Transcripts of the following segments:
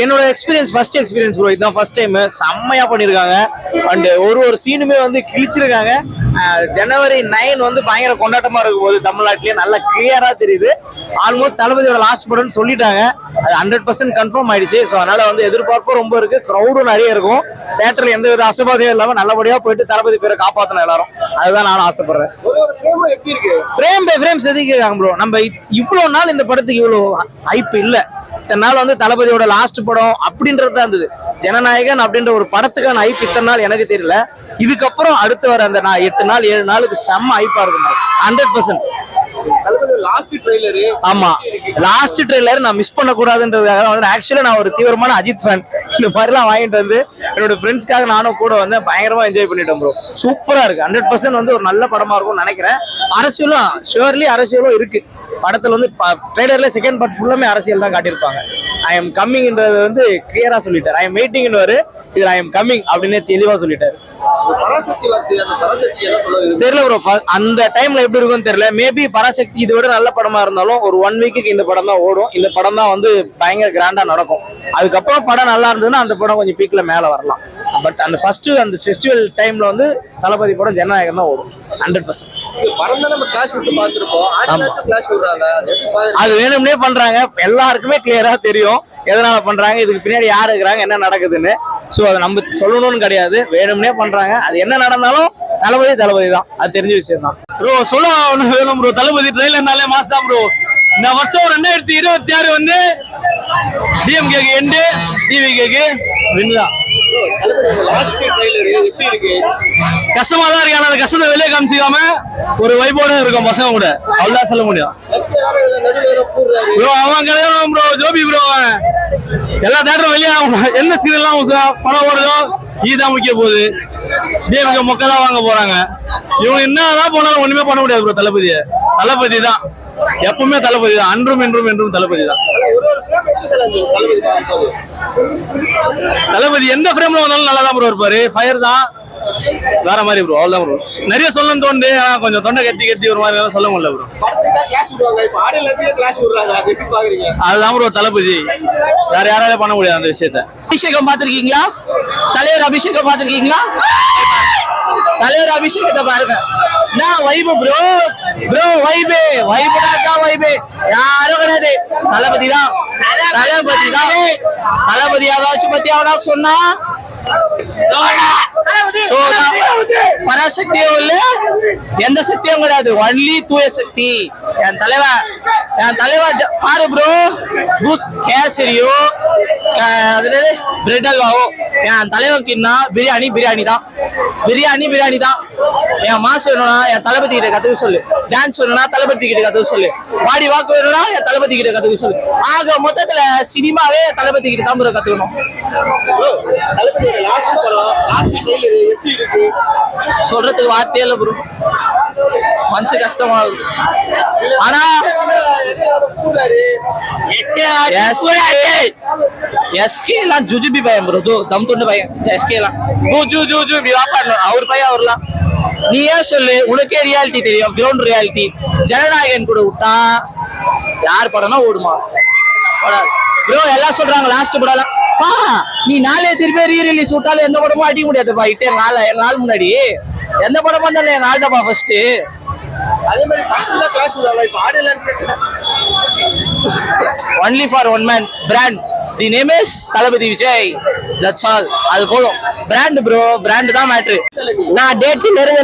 என்னோட experience first experience bro. இதுதான் first time. செம்மையா பண்ணிருக்காங்க. அண்ட் ஒரு சீனுமே வந்து கிழிச்சிருக்காங்க. ஜனவரி 9 வந்து பயங்கர கொண்டாட்டமா இருக்கும் போது தமிழ்நாட்டிலேயே நல்லா கிளியரா தெரியுது. ஆல்மோஸ்ட் தளபதியோட லாஸ்ட் படம்னு சொல்லிட்டாங்க. அது 100% கன்ஃபார்ம் ஆயிடுச்சு. ஸோ அதனால வந்து எதிர்பார்ப்பும் ரொம்ப இருக்கு, க்ரௌடும் நிறைய இருக்கும். தேட்டர்ல எந்த வித அசபாதையும் இல்லாம நல்லபடியா போயிட்டு தளபதி பேரை காப்பாற்றணும் எல்லாரும். அதுதான் நானும் ஆசைப்படுறேன். ஃப்ரேம் பை ஃப்ரேம் செதுக்கிருக்காங்க ப்ரோ. நம்ம இவ்வளவு நாள் இந்த படத்துக்கு இவ்வளவு ஹைப் இல்ல. இத்தனை நாள் வந்து தளபதியோட லாஸ்ட் படம் அப்படின்றது தான் இருந்தது. ஜனநாயகன் அப்படின்ற ஒரு படத்துக்கான ஹைப் இத்தனை நாள் எனக்கு தெரியல. இதுக்கப்புறம் அடுத்து வர அந்த 8 நாள் 7 நாளுக்கு செம்ம ஹைப்பா இருக்கும் 100%. ஆமா, லாஸ்ட் ட்ரெய்லர் நான் மிஸ் பண்ண கூடாதுன்றதுக்காக வந்து ஆக்சுவலா நான் ஒரு தீவிரமான அஜித் ஃபேன். இந்த மாதிரி எல்லாம் வாங்கிட்டு வந்து என்னோட ஃப்ரெண்ட்ஸ்க்காக நானும் கூட வந்து பயங்கரமா என்ஜாய் பண்ணிட்டேன் ப்ரோ. சூப்பரா இருக்கு. 100% வந்து ஒரு நல்ல படமா இருக்கும்னு நினைக்கிறேன். அரசியலும் ஷுவர்லி அரசியலும் இருக்கு படத்துல. வந்து ட்ரெய்லர்ல செகண்ட் பார்ட் ஃபுல்லாமே அரசியல் தான் காட்டியிருப்பாங்க. ஐ எம் கம்மிங்ன்றது வந்து கிளியரா சொல்லிட்டாரு. ஐ எம் வெயிட்டிங்னு இதுல ஐ எம் கம்மிங் அப்படின்னு தெளிவா சொல்லிட்டாரு. தெரியல ப்ரோ, அந்த டைம்ல எப்படி இருக்கும்னு தெரியல. மேபி பராசக்தி இதை விட நல்ல படமா இருந்தாலும் ஒரு 1 வீக்குக்கு இந்த படம் தான் ஓடும். இந்த படம் தான் வந்து பயங்கர கிராண்டா நடக்கும். அதுக்கப்புறம் படம் நல்லா இருந்ததுன்னா அந்த படம் கொஞ்சம் பீக்ல மேல வரலாம். பட் அந்த ஃபர்ஸ்ட் அந்த ஃபெஸ்டிவல் டைம்ல வந்து தளபதி படம் ஜனநாயகம் தான் ஓடும் 100%. அது வேணும்னே பண்றாங்க. எல்லாருக்குமே கிளியரா தெரியும் எதனால பண்றாங்க, இதுக்கு பின்னாடி யாரு இருக்கிறாங்க, என்ன நடக்குதுன்னு. சோ அதை நம்ம சொல்லணும்னு கிடையாது, வேணும்னே பண்றாங்க. அது என்ன நடந்தாலும் தளபதி தான், அது தெரிஞ்ச விஷயம் தான் ப்ரோ. சொல்ல வேணும் ப்ரோ, தளபதி ட்ரெய்லர்னாலே மாஸ் தான் ப்ரோ. இந்த வருஷம் 2026 வந்து டிஎம்கேக்கு எண்டு, டிவிகேக்கு வின் தான். கஷ்டமா தான் இருக்கு. ஆனா அந்த கஷ்டத்தை வெளியே காமிச்சிக்காம ஒரு வைபோட இருக்கும் பசங்க கூட, அவ்வளவுதான் சொல்ல முடியும் ப்ரோ. அவன் கிடையாது ப்ரோ, ஜோபி ப்ரோ. எல்லா தேட்டரும் வெளியே என்ன சீன் எல்லாம் படம் ஓடுதோ இதுதான் முக்கிய போகுது. டிஎம்கே மக்கள் தான் வாங்க போறாங்க. இவங்க என்னதான் போனாலும் ஒண்ணுமே பண்ண முடியாது ப்ரோ. தளபதி தான் எப்பவுமே, தளபதி தான் அன்றும் என்றும் தளபதி தான். தளபதி எந்த ஃப்ரேம்ல வந்தாலும் நல்லா தான் ப்ரோ இருப்பாரு. ஃபயர் தான் வேற மாதிரி ப்ரோ, அவ்வளவுதான் ப்ரோ. நிறைய சொல்லணும்னு தோணுது, ஆனா கொஞ்சம் தொண்டை கட்டி ஒரு மாதிரி சொல்ல முடியல ப்ரோ. அதுதான் ப்ரோ தளபதி, வேற யாரால பண்ண முடியாது அந்த விஷயத்த. அபிஷேகம் பாத்திருக்கீங்களா? தலைவர் அபிஷேகம் பாத்திருக்கீங்களா? தலைவர் அபிஷேகத்தை பாருங்க. நான் வைபு ப்ரோ, வைபு யாரும் கிடையாது. தளபதி தான். தளபதி யாராச்சும் பத்தி அவனா சொன்னா பராசக்தியும் இல்ல, எந்த சக்தியும் கிடையாது, ஒன்லி தூய சக்தி. என் தலைவர் பாரு ப்ரோ, கேசரியோ பிரெட் அல்வாவோ என் தலைவனுக்கு பிரியாணி தான். என் மாசு வேணும்னா என் தளபதி கிட்ட கத்துக்க சொல்லு. டான்ஸ் வேணும்னா தளபதி கிட்ட கத்துக்க சொல்லு. பாடி வாக்கு வேணும்னா என் தளபதி கிட்ட கத்துக்க சொல்லு. ஆக மொத்தத்துல சினிமாவே தளபதி கிட்ட தான் ப்ரோ கத்துக்கணும். சொல்றதுக்கு வார்த்தையே இல்ல ப்ரோ, மனசு கஷ்டமா இருக்கு. ஆனா எஸ்கே எல்லாம் ஜுஜுபி பையன் ப்ரோ, தம் தொண்டு பையன். எஸ்கே எல்லாம் அவர் பையன். அவர்லாம் நீ ஏன் சொல்லு, உனக்கே ரியாலிட்டி தெரியும், கிரவுண்ட் ரியாலிட்டி. ஜனநாயகன் கூட விட்டா யார் படம்னா ஓடுமா? ப்ரோ எல்லாம் சொல்றாங்க லாஸ்ட் படம் நீ நாளே திருப்பி ரீரிலீஸ் விட்டாலும் எந்த படமும் அடிக்க முடியாதுப்பா. எங்க ஆள் முன்னாடி எந்த படமா இருந்தாலும் எங்க ஆள் தான்ப்பா ஃபர்ஸ்ட். அதே மாதிரி only for one man brand. The name is Thalapathy Vijay. That's all. அது போதும். பிராண்ட் ப்ரோ, பிராண்ட் தான் மேட்ரு. நான் டேட் நெருங்க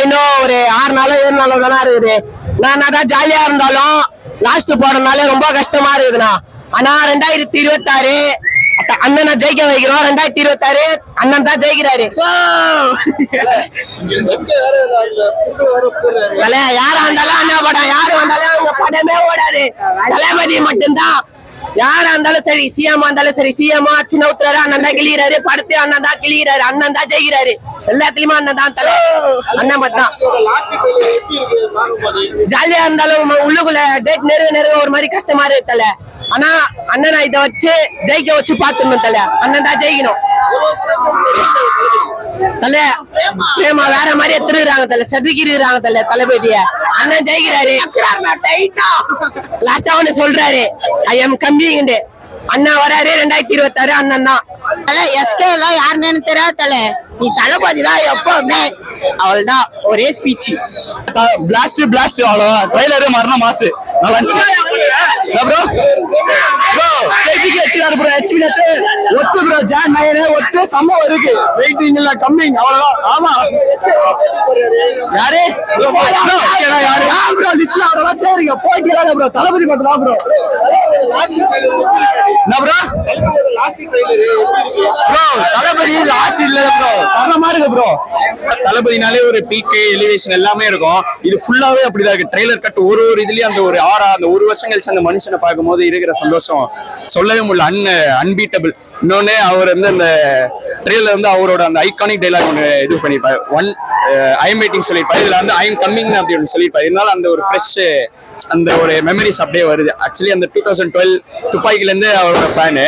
இன்னும் ஒரு 6 நாளோ 7 நாளோ தானே இருக்குது. நான் தான் ஜாலியா இருந்தாலும் லாஸ்ட் போறதுனால ரொம்ப கஷ்டமா இருக்குதுண்ணா. ஆனா 2026 அண்ணனை ஜெயிக்க வைக்கிறோம். 2026 அண்ணன் தான் ஜெயிக்கிறாரு. யாரா இருந்தாலும் அண்ணன் படம், யாரு வந்தாலும் அவங்க படமே ஓடாது. தளபதி மட்டும்தான். யாரா இருந்தாலும் சரி, சிஎம் இருந்தாலும் சரி, சிஎம் ஆச்சு நவுத்துறாரு, அண்ணன் தான் கிளியறாரு. படத்தை அண்ணன் தான் கிளியறாரு, அண்ணன் தான் ஜெயிக்கிறாரு. எல்லாத்துலயுமே அண்ணன் தான் தலை, அண்ணன் மட்டும் தான். ஜாலியா இருந்தாலும் உள்ளுக்குள்ள டேட் நெருங்க ஒரு மாதிரி கஷ்டமா இருக்கு தலை. ஆனா அண்ணனை இதை வச்சு ஜெயிக்க வச்சு பாத்துடணும் தலை. அண்ணன் தான் ஜெயிக்கணும் தலை. சேமா வேற மாதிரி திருடுறாங்க தலை, செதுக்கிடுறாங்க தலை தளபதிய. அண்ணன் ஜெயிக்கிறாரு. லாஸ்டா ஒண்ணு சொல்றாரு, ஐ எம் கம்மிங். அண்ணா வராரு 2026 அண்ணன் தான். எஸ்கே எல்லாம் யாருன்னு தெரியாது தல, நீ தளபதி தான் எப்பவுமே. அவள்தான் ஒரே ஸ்பீச். பிளாஸ்ட் பிளாஸ்ட் அவ்வளவுதான். ட்ரைலரு மரண மாசு நல்லா இருந்துச்சு ப்ரோ. ப்ரோ சேஃப்டிக்கு வச்சிராரு ப்ரோ. ஹெச்பினட் ஒட்டு ப்ரோ. ஜான் நயனே ஒட்டு சம்பவம் இருக்கு. வெயிட்டிங் இல்ல கம்மிங் அவ்வளவுதான். ஆமா யாரு யாரு ப்ரோ லிஸ்ட்ல அவரெல்லாம் சேருங்க போயிட்டு ப்ரோ. தளபதி மட்டும் தான் ப்ரோ. என்ன ப்ரோ லாஸ்ட் ட்ரைலர் ப்ரோ? தளபதி லாஸ்ட் இல்ல ப்ரோ, தரமா இருக்கு ப்ரோ. தளபதினாலே ஒரு பீக் எலிவேஷன் எல்லாமே இருக்கும். இது ஃபுல்லாவே அப்படிதான் இருக்கு. ட்ரெய்லர் கட் ஒரு இதுலயும் அந்த ஒரு அந்த ஒரு வருஷம் கழிச்சு அந்த மனுஷனை பார்க்கும்போது இருக்கிற சந்தோஷம் சொல்லவே முடியல. அன்பீட்டபிள். இன்னொன்னு அவர் வந்து அந்த ட்ரெய்லர் வந்து அவரோட அந்த ஐகானிக் டைலாக் ஒன்று இது பண்ணிருப்பாரு. ஐ எம் வெயிட்டிங் சொல்லியிருப்பாரு. இதுல வந்து ஐ எம் கம்மிங் அப்படி ஒன்று சொல்லியிருப்பாரு. இருந்தாலும் அந்த ஒரு ஃப்ரெஷ் அந்த ஒரு மெமரிஸ் அப்படியே வருது. ஆக்சுவலி அந்த 2012 துப்பாக்கில இருந்து அவரோட ஃபேனு.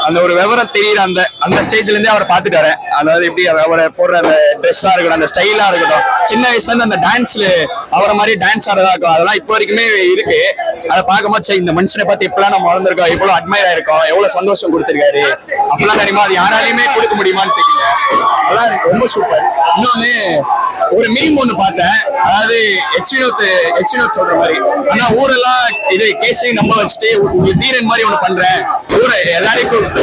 அந்த ஒரு விவரம் தெரியுற அந்த ஸ்டேஜ்ல இருந்தே அவரை பார்த்துட்டாரு. அதாவது எப்படி அவரை போடுற அந்த ட்ரெஸ்ஸா இருக்கட்டும், அந்த ஸ்டைலா இருக்கட்டும், சின்ன வயசுல இருந்து அந்த டான்ஸ்ல அவரை மாதிரி டான்ஸ் ஆடுறதா இருக்கும். அதெல்லாம் இப்போ வரைக்குமே இருக்கு. அதை பார்க்கும்போது சரி இந்த மனுஷனை பார்த்து எப்பெல்லாம் நம்ம வளர்ந்துருக்கோம், எவ்வளவு அட்மையர் ஆயிருக்கோம், எவ்வளவு சந்தோஷம் கொடுத்திருக்காரு அப்பெல்லாம் நினைமா அது யாராலையுமே கொடுக்க முடியுமான்னு தெரியல. அதெல்லாம் ரொம்ப சூப்பர். இன்னொன்னு ஒரு மீம் ஒண்ணு பார்த்தேன். அதாவது எச்வினோத் சொல்ற மாதிரி, ஆனா ஊரெல்லாம் இது கேஸை நம்ப வச்சுட்டு தீரன் மாதிரி ஒண்ணு பண்றேன், ஊரை எல்லாரையும் கூப்பிட்டு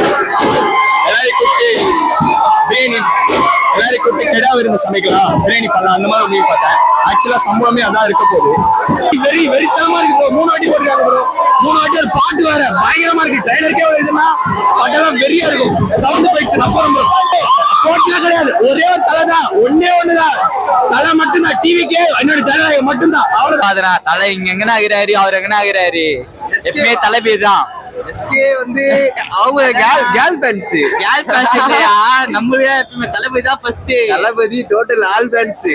கெடா விருந்து சமைக்கலாம், பிரியாணி பண்ணலாம், அந்த மாதிரி மீன் பார்த்தேன். ஆக்சுவலா சம்பவமே அதான் இருக்க போகுது. வெறித்தனமா இருக்கு ப்ரோ. 3 வாட்டி போட்டுருக்காங்க ப்ரோ. 3 வாட்டி அது பாட்டு வேற பயங்கரமா இருக்கு. ட்ரைலருக்கே வருதுன்னா பாட்டெல்லாம் வெறியா இருக்கும். சவுண்ட் போயிடுச்சு நம்புறோம் ப்ரோ. போட்டுலாம் கிடையாது, ஒரே ஒரு தலை தான், ஒண்ணுதான் தலை மட்டும்தான். டிவிக்கே என்னோட ஜனநாயகம் மட்டும்தான். அவ்வளவு தலை இங்க எங்கனா ஆகிறாரு, அவர் எங்கனா ஆகிறாரு. எப்பவுமே தலைபேதி தான். வந்து அவங்க கேர்ள் ஃபேன்ஸ் இல்லையா, நம்மளே எப்பவுமே தளபதி தான் ஃபர்ஸ்ட். தளபதி டோட்டல் ஆல் ஃபேன்ஸ்.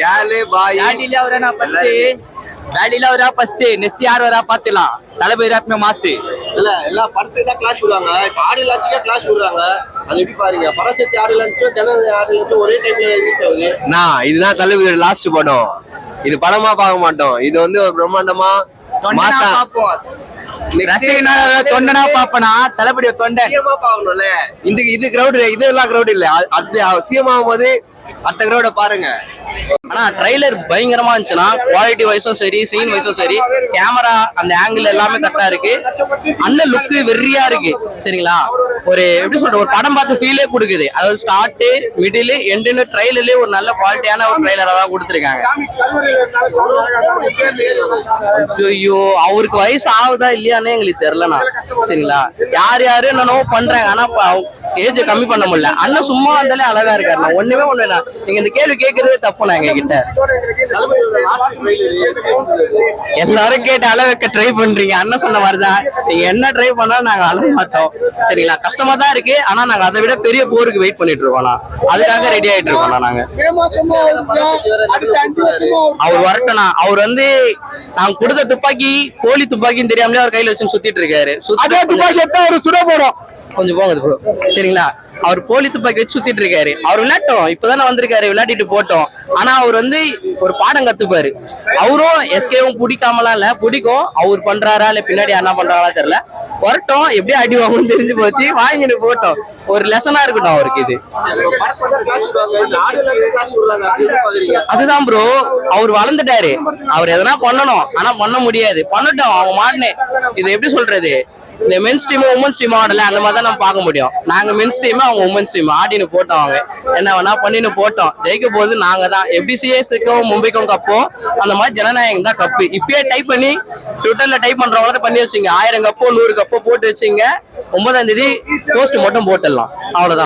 யாலே பாய் பேடில அவரா ஃபர்ஸ்ட், பேடில அவரா ஃபர்ஸ்ட். நெக்ஸ்ட் யார் வரா பாத்துலாம். தளபதி எப்பவுமே மாசு இல்ல. எல்லா படத்துக்கு தான் கிளாஷ் விடுறாங்க. இப்ப ஆடியோ லான்ச்சுக்கே கிளாஷ் விடுறாங்க. அது எப்படி பாருங்க, பராசக்தி ஆடியோ லான்ச்சும் ஜனவரி ஆடியோ லான்ச்சும் ஒரே டைம்ல ரிலீஸ் ஆகுது. இதுதான் தளபதி லாஸ்ட் படம். இது படமா பார்க்க மாட்டோம். இது வந்து ஒரு பிரம்மாண்டமா மாசா பாப்போம். தொண்டனா பாப்பனா தளபதி தொண்டன் பாக்கணும்ல. இது கிரௌட், இதெல்லாம் கிரௌட் இல்ல. அது சிஎம் ஆகும்போது அடுத்த கிரௌட பாருங்க. ஆனா ட்ரைலர் பயங்கரமா இருந்துச்சுன்னா, குவாலிட்டி வைஸும் சரி, சீன் வைஸும் சரி, கேமரா அந்த ஆங்கிள் எல்லாமே கரெக்டா இருக்கு. அந்த லுக்கு வெறியா இருக்கு. சரிங்களா, ஒரு எப்படி சொல்ற, ஒரு படம் பார்த்து ஃபீலே கொடுக்குது. அதாவது ஸ்டார்ட் மிடில் எண்டுன்னு ட்ரைலர்லயே ஒரு நல்ல குவாலிட்டியான ஒரு ட்ரைலரா தான் கொடுத்துருக்காங்க. ஐயோ, அவருக்கு வயசு ஆகுதா இல்லையானே எங்களுக்கு தெரியலண்ணா. சரிங்களா, யாரு என்னவோ பண்றாங்க, ஆனா ஏஜ் கம்மி பண்ண முடியல. அண்ணன் சும்மா வந்தாலே அழகா இருக்காரு. ஒண்ணுமே ஒண்ணுண்ணா, நீங்க இந்த கேள்வி கேட்கறதே தப்புண்ணா. எங்க கிட்ட எல்லாரும் கேட்டு அள வைக்க ட்ரை பண்றீங்க. அண்ணன் சொன்ன மாதிரிதான், நீங்க என்ன ட்ரை பண்ணாலும் நாங்க அழ மாட்டோம். சரிங்களா, கஷ்டமா தான் இருக்கு. ஆனா நாங்க அதை விட பெரிய போருக்கு வெயிட் பண்ணிட்டு இருக்கோம். அதுக்காக ரெடி ஆயிட்டு இருக்கோம். நாங்க அவர் வரட்டனா, அவர் வந்து நாங்க கொடுத்த துப்பாக்கி போலி துப்பாக்கின்னு தெரியாமலே அவர் கையில வச்சு சுத்திட்டு இருக்காரு. சுட போறோம் கொஞ்சம் போகுது ப்ரோ. சரிங்களா, அவர் போலி துப்பாக்கி வச்சு சுத்திட்டு இருக்காரு. அவர் விளையாட்டோம், இப்பதானே வந்திருக்காரு, விளையாடிட்டு போட்டோம். ஆனா அவர் வந்து ஒரு பாடம் கத்துப்பாரு. அவரும் எஸ்கேவும் பிடிக்காமலாம் இல்ல, பிடிக்கும். அவர் பண்றாரா இல்ல பின்னாடி என்ன பண்றாரா தெரியல. வரட்டும், எப்படியும் அடி வாங்கணும்னு தெரிஞ்சு போச்சு, வாங்கிட்டு போட்டோம். ஒரு லெசனா இருக்கட்டும் அவருக்கு. இது அதுதான் ப்ரோ, அவர் வளர்ந்துட்டாரு. அவர் எதனா பண்ணணும், ஆனா பண்ண முடியாது. பண்ணட்டும், அவங்க மாட்டினே. இது எப்படி சொல்றது, இந்த மென்ஸ் டீம் உமன்ஸ் டீம் ஆடல அந்த மாதிரி தான் நம்ம பார்க்க முடியும். நாங்க மென்ஸ் டீம், அவங்க உமன்ஸ் டீம் ஆடினு போட்டோம். அவங்க என்ன வேணா பண்ணின்னு போட்டோம். ஜெயிக்க போது நாங்க தான். எப்படி சிஎஸ்க்கும் மும்பைக்கும் கப்போ அந்த மாதிரி ஜனநாயகம் தான் கப்பு. இப்பயே டைப் பண்ணி ட்விட்டர்ல டைப் பண்றவங்கள பண்ணி வச்சுங்க. 1000 கப்போ 100 கப்போ போட்டு வச்சுங்க. 9ஆம் தேதி போஸ்ட் மட்டும் போட்டுடலாம். அவ்வளவுதான்.